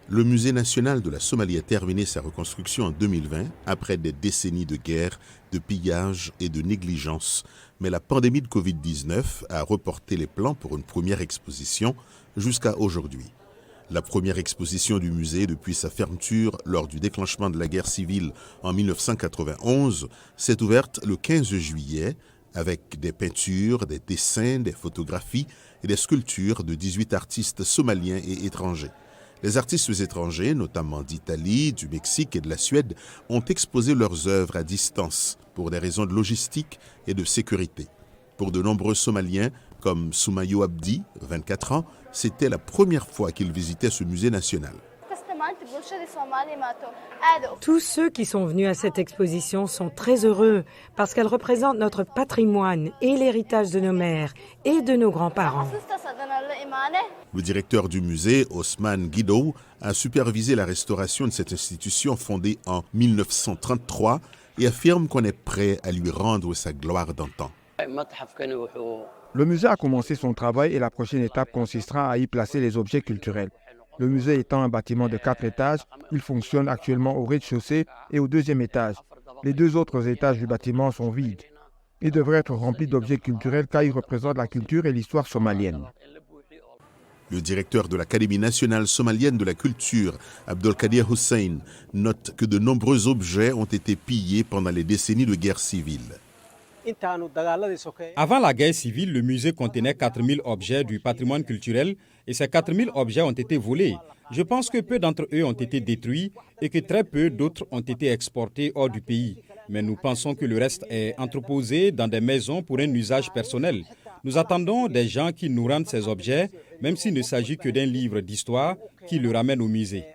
Le musée national de la Somalie a terminé sa reconstruction en 2020 après des décennies de guerre, de pillage et de négligence. Mais la pandémie de Covid-19 a reporté les plans pour une première exposition jusqu'à aujourd'hui. La première exposition du musée depuis sa fermeture lors du déclenchement de la guerre civile en 1991 s'est ouverte le 15 juillet avec des peintures, des dessins, des photographies et des sculptures de 18 artistes somaliens et étrangers. Les artistes étrangers, notamment d'Italie, du Mexique et de la Suède, ont exposé leurs œuvres à distance pour des raisons de logistique et de sécurité. Pour de nombreux Somaliens, comme Soumayo Abdi, 24 ans, c'était la première fois qu'il visitait ce musée national. Tous ceux qui sont venus à cette exposition sont très heureux parce qu'elle représente notre patrimoine et l'héritage de nos mères et de nos grands-parents. Le directeur du musée, Osman Guido, a supervisé la restauration de cette institution fondée en 1933 et affirme qu'on est prêt à lui rendre sa gloire d'antan. Le musée a commencé son travail et la prochaine étape consistera à y placer les objets culturels. Le musée étant un bâtiment de 4 étages, il fonctionne actuellement au rez-de-chaussée et au 2e étage. Les 2 autres étages du bâtiment sont vides. Il devrait être rempli d'objets culturels car il représente la culture et l'histoire somalienne. Le directeur de l'Académie nationale somalienne de la culture, Abdelkadir Hussein, note que de nombreux objets ont été pillés pendant les décennies de guerre civile. Avant la guerre civile, le musée contenait 4000 objets du patrimoine culturel et ces 4000 objets ont été volés. Je pense que peu d'entre eux ont été détruits et que très peu d'autres ont été exportés hors du pays. Mais nous pensons que le reste est entreposé dans des maisons pour un usage personnel. Nous attendons des gens qui nous rendent ces objets, même s'il ne s'agit que d'un livre d'histoire, qui le ramènent au musée.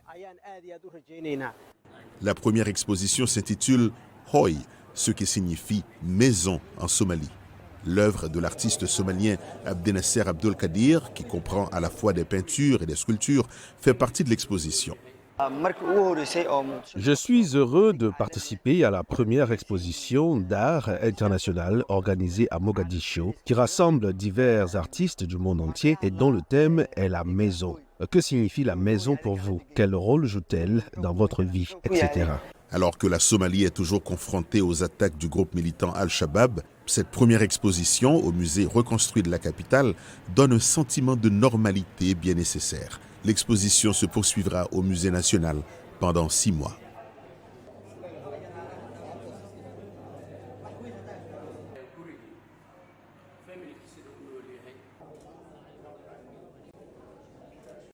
La première exposition s'intitule « Hoy », ce qui signifie « maison » en Somalie. L'œuvre de l'artiste somalien Abdenasser Abdelkadir, qui comprend à la fois des peintures et des sculptures, fait partie de l'exposition. Je suis heureux de participer à la première exposition d'art international organisée à Mogadiscio, qui rassemble divers artistes du monde entier et dont le thème est la maison. Que signifie la maison pour vous? Quel rôle joue-t-elle dans votre vie, etc. Alors que la Somalie est toujours confrontée aux attaques du groupe militant Al-Shabaab, cette première exposition au musée reconstruit de la capitale donne un sentiment de normalité bien nécessaire. L'exposition se poursuivra au musée national pendant 6 mois.